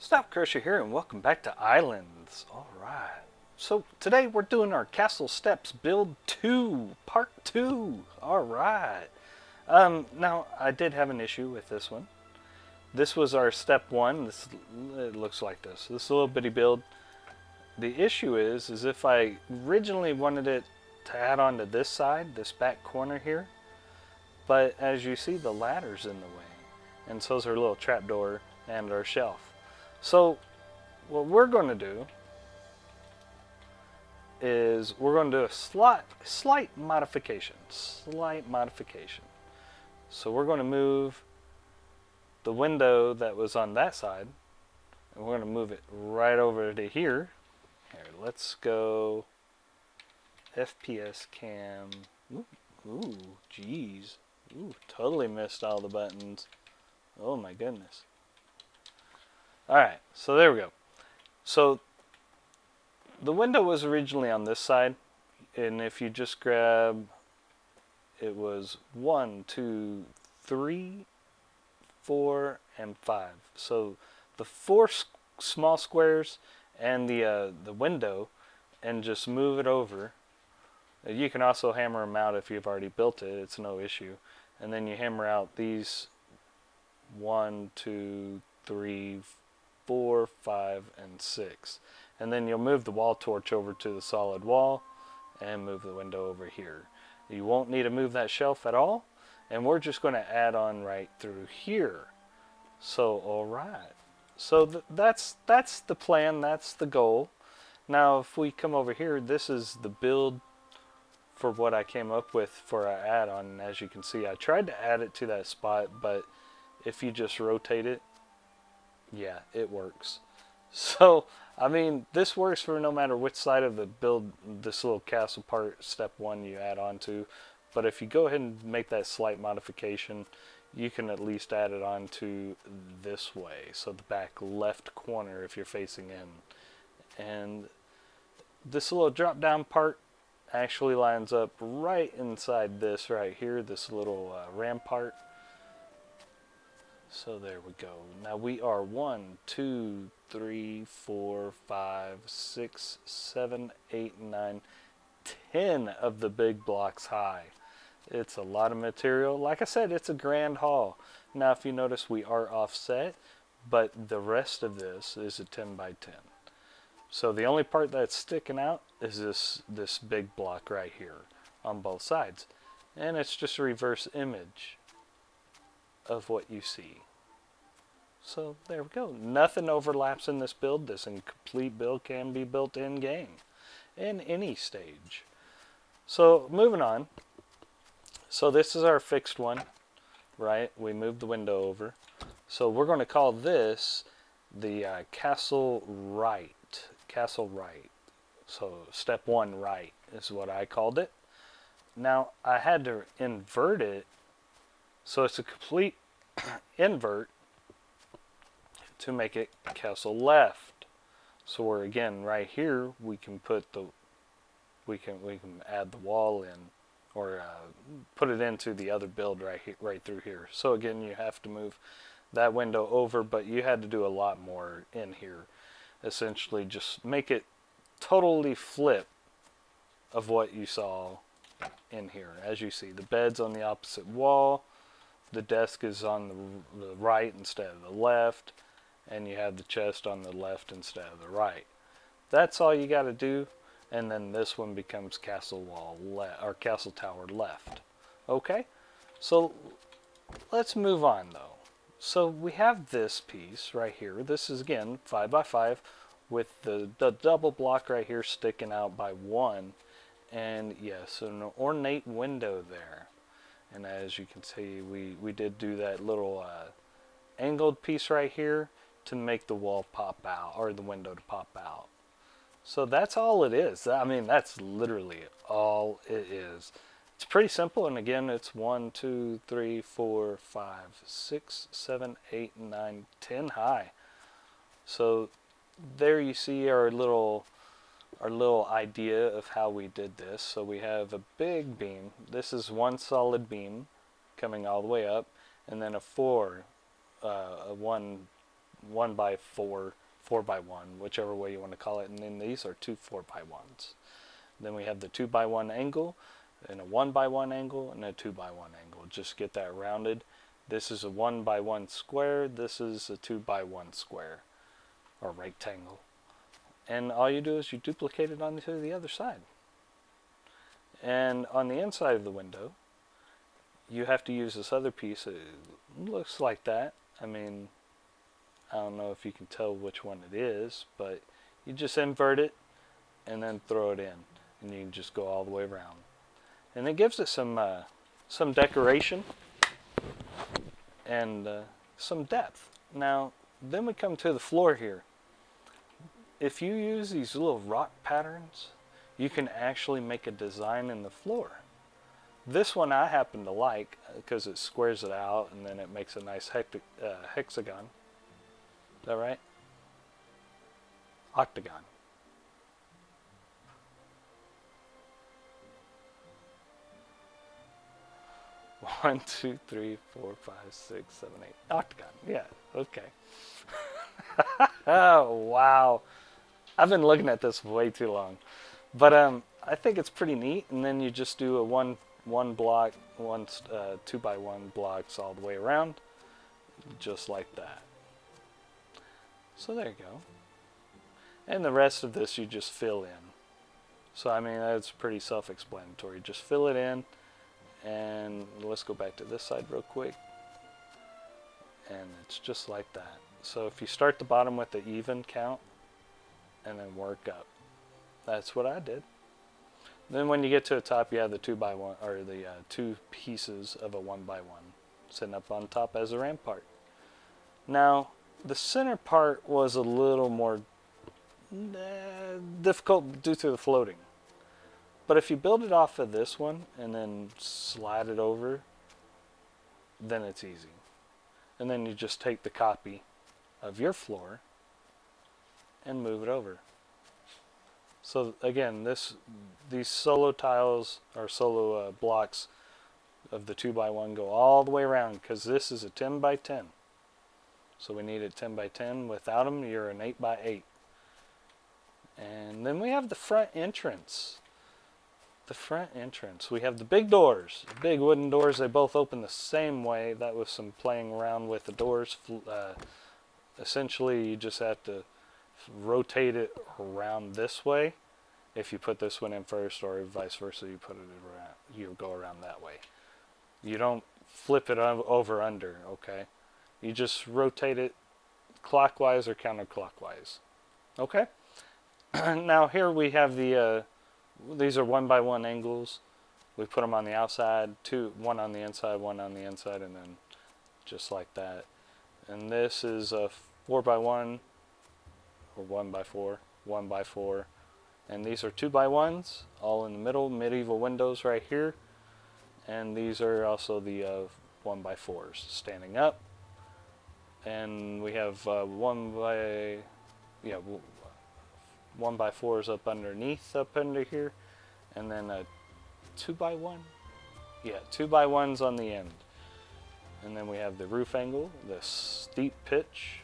StoutCrusher here, and welcome back to Ylands. Alright, so today we're doing our Castle Steps Build 2, Part 2. Alright. Now, I did have an issue with this one. This was our Step 1. It looks like this. This is a little bitty build. The issue is if I originally wanted it to add on to this side, this back corner here, but as you see, the ladder's in the way. And so is our little trapdoor and our shelf. So what we're going to do is we're going to do a slight modification. So we're going to move the window that was on that side, and we're going to move it right over to here. Here, let's go FPS cam. Ooh, geez. Ooh, totally missed all the buttons. Oh my goodness. Alright, so there we go. So the window was originally on this side, and if you just grab, it was 1, 2, 3, 4, and 5. So the four small squares and the window, and just move it over. You can also hammer them out if you've already built it, it's no issue. And then you hammer out these 1, 2, 3, 4, 5, and 6. And then you'll move the wall torch over to the solid wall and move the window over here. You won't need to move that shelf at all, and we're just going to add on right through here. So alright. So that's the plan, that's the goal. Now if we come over here, this is the build for what I came up with for our add-on. As you can see, I tried to add it to that spot, but if you just rotate it, yeah, it works. So, I mean, this works for no matter which side of the build, this little castle part, step 1, you add on to. But if you go ahead and make that slight modification, you can at least add it on to this way. So the back left corner if you're facing in. And this little drop down part actually lines up right inside this right here, this little rampart. So there we go. Now we are 1, 2, 3, 4, 5, 6, 7, 8, 9, 10 of the big blocks high. It's a lot of material. Like I said, it's a grand haul. Now if you notice, we are offset, but the rest of this is a 10 by 10. So the only part that's sticking out is this big block right here on both sides. And it's just a reverse image of what you see. So there we go. Nothing overlaps in this build. This incomplete build can be built in game in any stage. So moving on. So this is our fixed one, right? We moved the window over. So we're going to call this the castle right. Castle right. So step 1 right is what I called it. Now I had to invert it, so it's a complete invert to make it castle left. So we're again right here, we can put the we can add the wall in, or put it into the other build right through here. So again, you have to move that window over, but you had to do a lot more in here. Essentially just make it totally flip of what you saw in here. As you see, the bed's on the opposite wall, the desk is on the right instead of the left, and you have the chest on the left instead of the right. That's all you got to do, and then this one becomes castle wall or castle tower left. Okay, so let's move on though. So we have this piece right here. This is again 5 by 5 with the double block right here sticking out by 1, and yes, an ornate window there. And as you can see, we did do that little angled piece right here to make the wall pop out, or the window to pop out. So that's all it is. I mean, that's literally all it is. It's pretty simple, and again, it's 1, 2, 3, 4, 5, 6, 7, 8, 9, 10 high. So there you see our little idea of how we did this. So we have a big beam. This is one solid beam coming all the way up, and then a 1 1x4, 4x1, whichever way you want to call it. And then these are two 4x1s. Then we have the 2x1 angle, and a 1x1 angle, and a 2x1 angle. Just get that rounded. This is a 1x1 square. This is a 2x1 square, or rectangle. And all you do is you duplicate it onto the other side. And on the inside of the window, you have to use this other piece. It looks like that. I mean, I don't know if you can tell which one it is, but you just invert it and then throw it in, and you can just go all the way around. And it gives it some decoration and some depth. Now, then we come to the floor here. If you use these little rock patterns, you can actually make a design in the floor. This one I happen to like because it squares it out and then it makes a nice hexagon. Is that right? Octagon. One, two, three, four, 5, 6, 7, 8. Octagon. Yeah. Okay. Oh wow. I've been looking at this way too long, but I think it's pretty neat. And then you just do a one block, 2x1 blocks all the way around, just like that. So there you go. And the rest of this you just fill in. So I mean, that's pretty self-explanatory. Just fill it in, and let's go back to this side real quick. And it's just like that. So if you start the bottom with the even count and then work up, that's what I did. Then when you get to the top, you have the 2x1, or the two pieces of a 1x1 sitting up on top as a rampart. Now the center part was a little more difficult due to the floating, but if you build it off of this one and then slide it over, then it's easy. And then you just take the copy of your floor and move it over. So again, these solo tiles or solo blocks of the 2x1 go all the way around because this is a 10x10. So we need a 10x10. Without them, you're an 8x8. And then we have the front entrance. The front entrance. We have the big doors, big wooden doors. They both open the same way. That was some playing around with the doors. Essentially, you just have to rotate it around this way. If you put this one in first, or vice versa, you put it around. You go around that way. You don't flip it over under. Okay, you just rotate it clockwise or counterclockwise. Okay. Now here we have the. These are 1x1 angles. We put them on the outside, one on the inside, one on the inside, and then just like that. And this is a 4x1 or 1x4, 1x4, and these are 2x1s, all in the middle, medieval windows right here. And these are also the 1x4s standing up. And we have 1x4s up underneath, up under here, and then a 2x1. Yeah, 2x1s on the end. And then we have the roof angle, the steep pitch,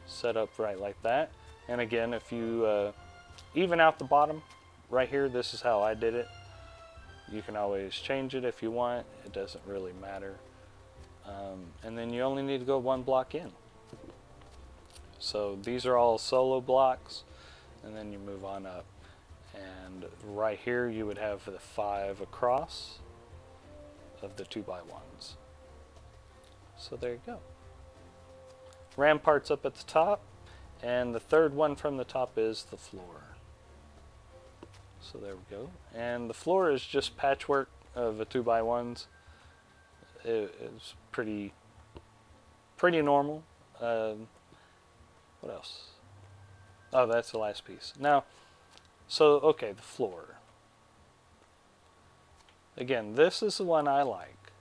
set up right like that. And again, if you even out the bottom right here, this is how I did it. You can always change it if you want. It doesn't really matter. And then you only need to go one block in. So these are all solo blocks, and then you move on up. And right here you would have the 5 across of the 2x1s. So there you go. Ramparts up at the top, and the third one from the top is the floor. So there we go. And the floor is just patchwork of the 2x1s. It's pretty normal. What else? Oh, that's the last piece. Now, so okay, the floor. Again, this is the one I like.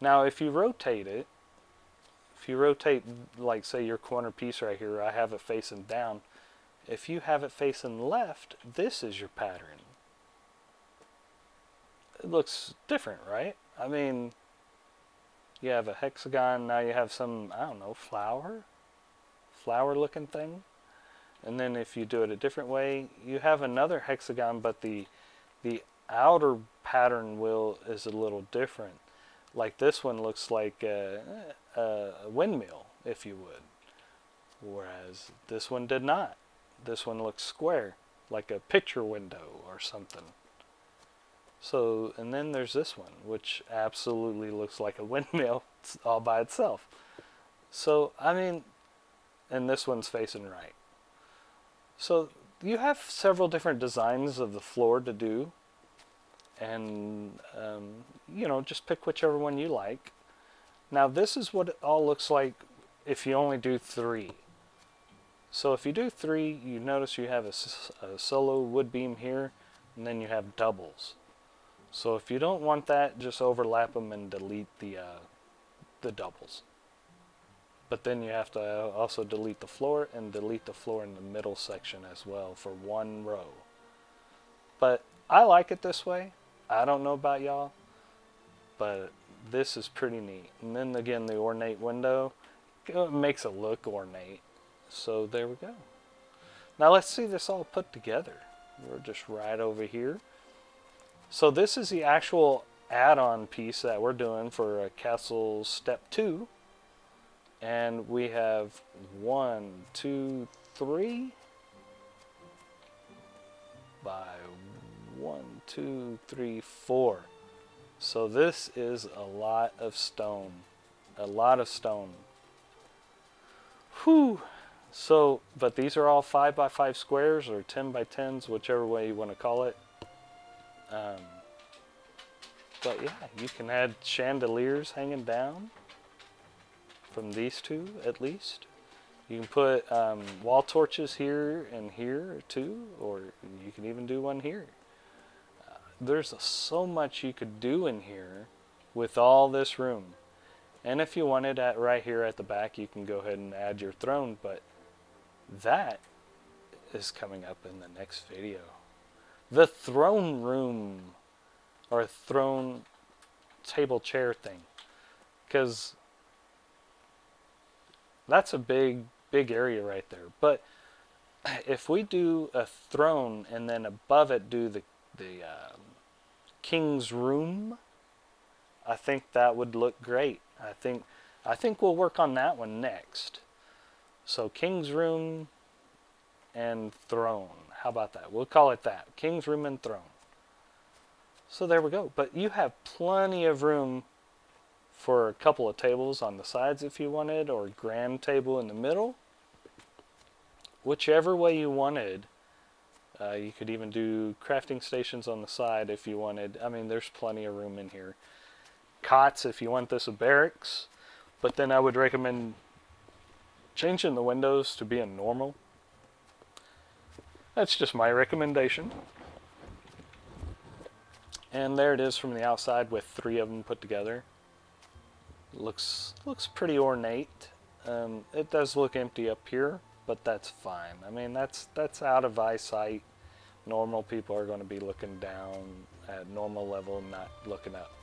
Now, if you rotate it, like say your corner piece right here, I have it facing down. If you have it facing left, this is your pattern. It looks different, right? I mean, you have a hexagon, now you have some, I don't know, flower looking thing. And then if you do it a different way, you have another hexagon, but the outer pattern wheel is a little different. Like this one looks like a windmill, if you would. Whereas this one did not. This one looks square, like a picture window or something. So, and then there's this one, which absolutely looks like a windmill all by itself. So, I mean, and this one's facing right. So, you have several different designs of the floor to do. And, you know, just pick whichever one you like. Now, this is what it all looks like if you only do 3. So, if you do 3, you notice you have a solo wood beam here, and then you have doubles. So if you don't want that, just overlap them and delete the doubles. But then you have to also delete the floor and delete the floor in the middle section as well for 1 row. But I like it this way. I don't know about y'all, but this is pretty neat. And then again, the ornate window makes it look ornate. So there we go. Now let's see this all put together. We're just right over here. So this is the actual add-on piece that we're doing for Castle Step 2. And we have 1, 2, 3 by 1, 2, 3, 4. So this is a lot of stone. A lot of stone. Whew. So, but these are all 5 by 5 squares or 10 by 10s, whichever way you want to call it. But yeah, you can add chandeliers hanging down from these two at least. You can put wall torches here and here too, or you can even do one here. There's so much you could do in here with all this room. And if you wanted at right here at the back, you can go ahead and add your throne, but that is coming up in the next video. The throne room, or throne table chair thing, because that's a big area right there. But if we do a throne and then above it do the king's room, I think that would look great. I think we'll work on that one next. So king's room and throne. How about that? We'll call it that. King's room and throne. So there we go. But you have plenty of room for a couple of tables on the sides if you wanted, or a grand table in the middle. Whichever way you wanted. You could even do crafting stations on the side if you wanted. I mean, there's plenty of room in here. Cots if you want this a barracks. But then I would recommend changing the windows to be a normal. That's just my recommendation. And there it is from the outside with 3 of them put together. Looks pretty ornate. It does look empty up here, but that's fine. I mean, that's out of eyesight. Normal people are going to be looking down at normal level, not looking up.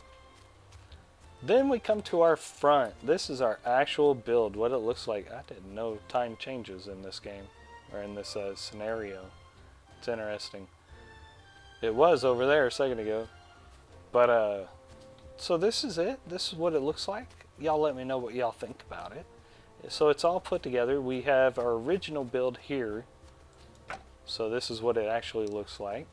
Then we come to our front. This is our actual build, what it looks like. I didn't know time changes in this game, or in this scenario. It's interesting. It was over there a second ago. But, so this is it. This is what it looks like. Y'all let me know what y'all think about it. So it's all put together. We have our original build here. So this is what it actually looks like.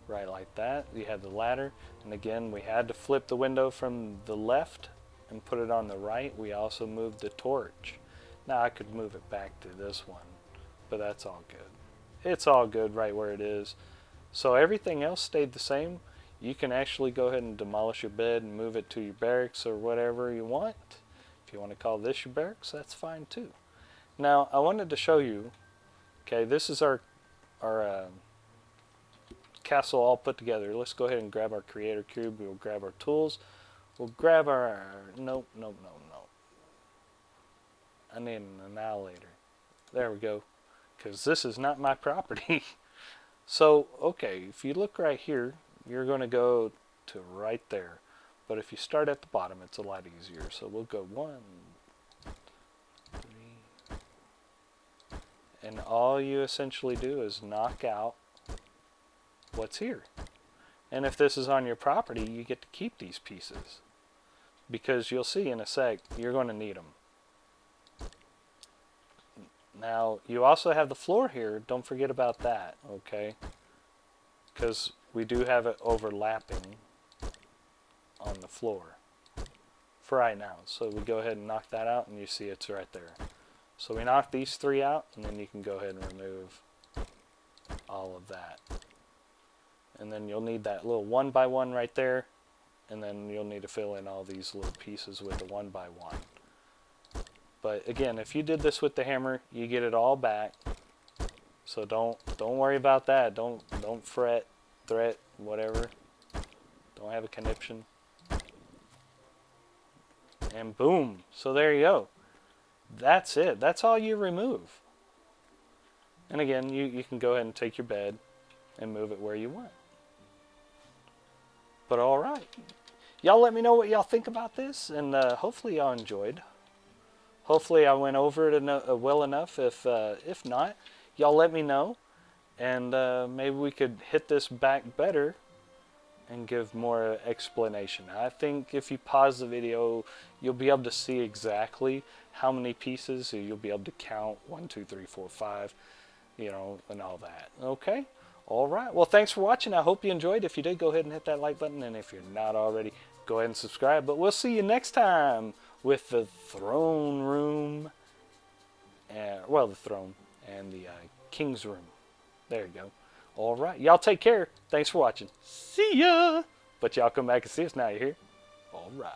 Right like that. You have the ladder. And again, we had to flip the window from the left and put it on the right. We also moved the torch. Now I could move it back to this one, but that's all good. It's all good right where it is. So everything else stayed the same. You can actually go ahead and demolish your bed and move it to your barracks or whatever you want. If you want to call this your barracks, that's fine too. Now I wanted to show you, okay, this is our castle all put together. Let's go ahead and grab our creator cube. We'll grab our tools. We'll grab our, no. I need an annihilator. There we go. Because this is not my property. So, okay, if you look right here, you're going to go to right there. But if you start at the bottom, it's a lot easier. So we'll go 1, 3, And all you essentially do is knock out what's here. And if this is on your property, you get to keep these pieces, because you'll see in a sec you're going to need them. Now you also have the floor here, don't forget about that, okay? Because we do have it overlapping on the floor for right now. So we go ahead and knock that out, and you see it's right there. So we knock these three out, and then you can go ahead and remove all of that. And then you'll need that little 1x1 right there, and then you'll need to fill in all these little pieces with the 1x1. But again, if you did this with the hammer, you get it all back. So don't worry about that. Don't fret, threat, whatever. Don't have a conniption. And boom. So there you go. That's it. That's all you remove. And again, you can go ahead and take your bed and move it where you want. But alright. Y'all let me know what y'all think about this, and hopefully y'all enjoyed. Hopefully I went over it well enough. If not, y'all let me know, and maybe we could hit this back better and give more explanation. I think if you pause the video, you'll be able to see exactly how many pieces, so you'll be able to count 1, 2, 3, 4, 5, you know, and all that. Okay? Alright, well thanks for watching. I hope you enjoyed. If you did, go ahead and hit that like button, and if you're not already, go ahead and subscribe. But we'll see you next time with the throne room, well, the throne and the king's room. There you go. Alright, y'all take care. Thanks for watching. See ya! But y'all come back and see us now, you hear? Alright.